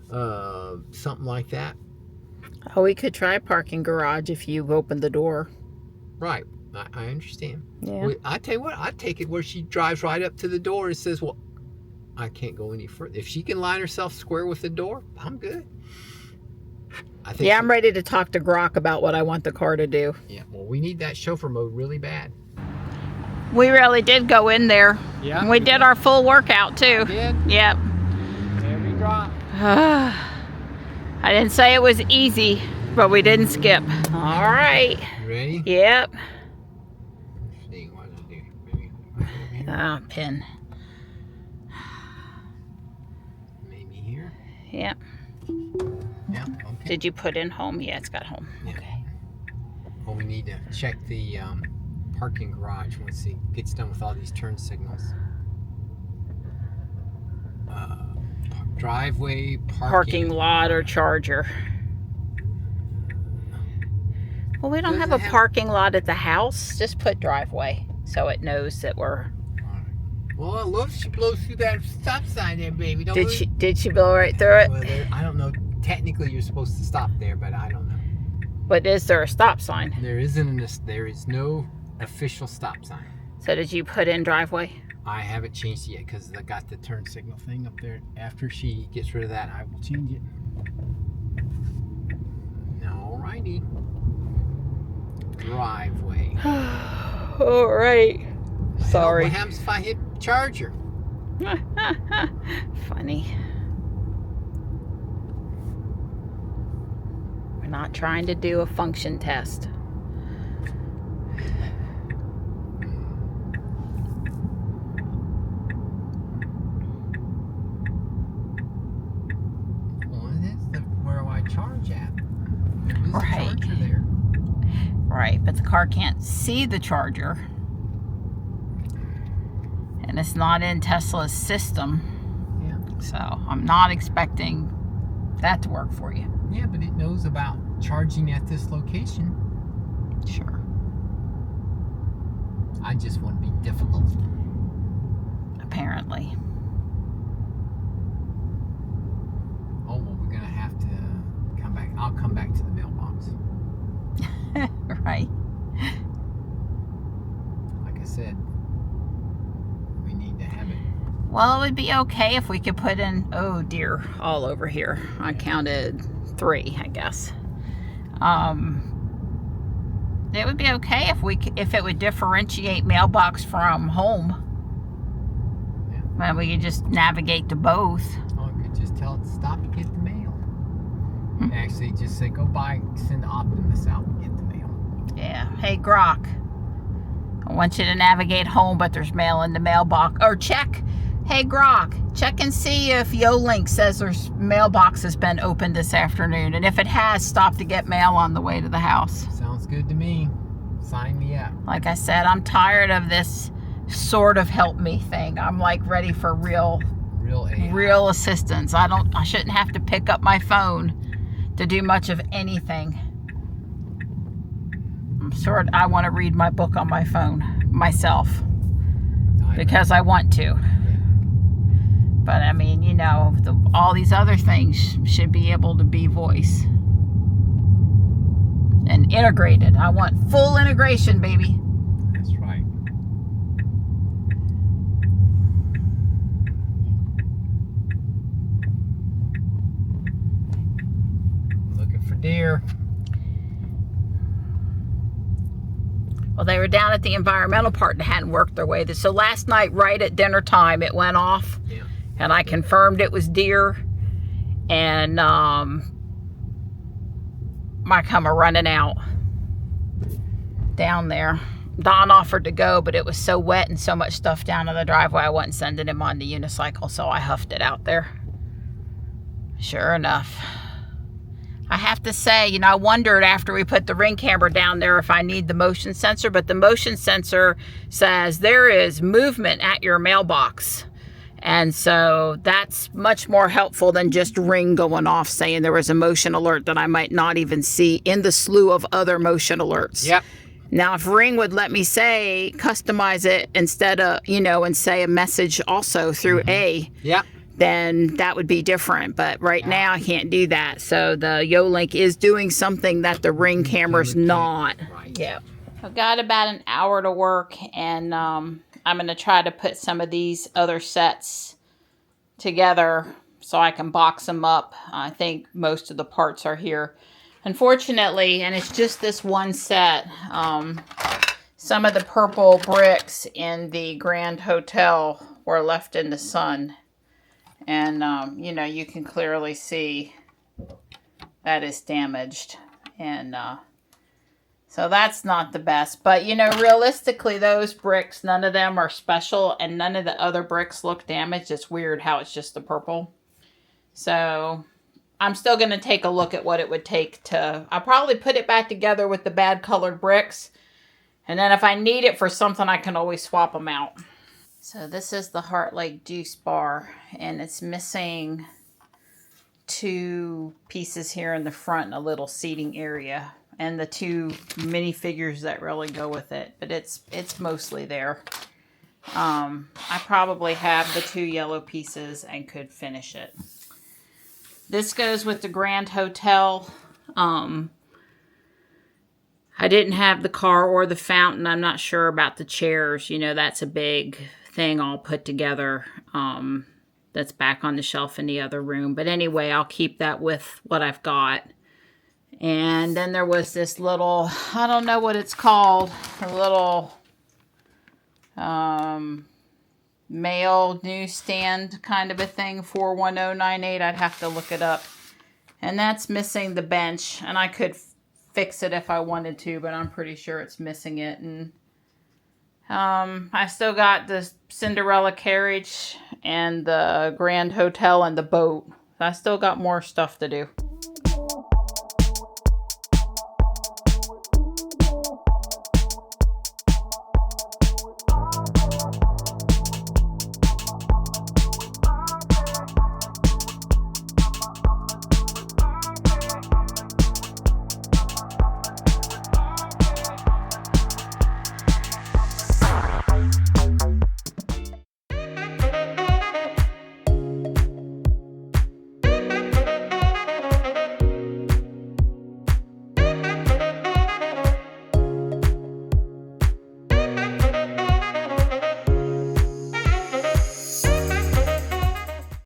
something like that. Oh, we could try parking garage if you open the door. Right. I understand. Yeah. Well, I tell you what, I take it where she drives right up to the door and says, well, I can't go any further. If she can line herself square with the door, I'm good. I think I'm ready to talk to Grok about what I want the car to do. Yeah, well, we need that chauffeur mode really bad. We really did go in there. Yeah. We did our full workout too. I did. Yep. Every drop. I didn't say it was easy, but we didn't skip. All right. You ready? Yep. Let's see, what did I do? Maybe over here? Pin. Maybe here. Yep. Yeah, okay. Did you put in home? Yeah, it's got home. Yeah. Okay. Well, we need to check the parking garage once it gets done with all these turn signals. Driveway, Parking lot or charger. Well, we don't have a parking lot at the house. Just put driveway so it knows that we're. Well, look, she blows through that stop sign there, baby. Don't Did she blow right through it? Well, I don't know. Technically, you're supposed to stop there, but I don't know. But is there a stop sign? There is no official stop sign. So did you put in driveway? I haven't changed it yet because I got the turn signal thing up there. After she gets rid of that, I will change it. Alrighty. Driveway. All right. Sorry. What happens if I hit charger? Funny. We're not trying to do a function test. Charge at. There's Right. a charger there. Right, but the car can't see the charger. And it's not in Tesla's system. Yeah. So I'm not expecting that to work for you. Yeah, but it knows about charging at this location. Sure. I just want to be difficult. Apparently. Oh, well, we're going to have to come back. I'll come back to the mailbox. Right. Like I said, we need to have it. Well, it would be okay if we could put in, oh dear, all over here. I counted 3, I guess. It would be okay if it would differentiate mailbox from home. Yeah. Well, we could just navigate to both. Oh, you could just tell it to stop and get the mail. Actually, just say, go by, send Optimus out and get the mail. Yeah. Hey, Grok. I want you to navigate home, but there's mail in the mailbox. Or check. Hey, Grok. Check and see if YoLink says there's mailbox has been opened this afternoon. And if it has, stop to get mail on the way to the house. Sounds good to me. Sign me up. Like I said, I'm tired of this sort of help me thing. I'm like ready for real assistance. I shouldn't have to pick up my phone to do much of anything. I want to read my book on my phone myself because I want to. But I mean, you know, all these other things should be able to be voice and integrated. I want full integration, baby. That's right. Looking for deer. Well, they were down at the environmental part and hadn't worked their way. So last night, right at dinner time, it went off. Yeah. And I confirmed it was deer. And I come running out down there. Don offered to go, but it was so wet and so much stuff down in the driveway, I wasn't sending him on the unicycle, so I huffed it out there. Sure enough. I have to say, you know, I wondered after we put the Ring camera down there if I need the motion sensor, but the motion sensor says there is movement at your mailbox. And so that's much more helpful than just Ring going off saying there was a motion alert that I might not even see in the slew of other motion alerts. Yep. Now, if Ring would let me say, customize it instead of, you know, and say a message also through Yep. then that would be different. But right now I can't do that. So the YoLink is doing something that the Ring camera's not. Right. Yeah. I've got about an hour to work, and I'm going to try to put some of these other sets together so I can box them up. I think most of the parts are here. Unfortunately, and it's just this one set, some of the purple bricks in the Grand Hotel were left in the sun. And, you know, you can clearly see that is damaged. And so that's not the best. But, you know, realistically, those bricks, none of them are special. And none of the other bricks look damaged. It's weird how it's just the purple. So I'm still going to take a look at what it would take to... I'll probably put it back together with the bad colored bricks. And then if I need it for something, I can always swap them out. So this is the Heart Lake Juice Bar, and it's missing 2 pieces here in the front and a little seating area, and the 2 minifigures that really go with it, but it's mostly there. I probably have the 2 yellow pieces and could finish it. This goes with the Grand Hotel. I didn't have the car or the fountain. I'm not sure about the chairs. You know, that's a big thing all put together that's back on the shelf in the other room. But anyway, I'll keep that with what I've got. And then there was this little, I don't know what it's called, a little mail newsstand kind of a thing, 41098. I'd have to look it up. And that's missing the bench, and I could fix it if I wanted to, but I'm pretty sure it's missing it. And I still got the Cinderella carriage and the Grand Hotel and the boat. I still got more stuff to do.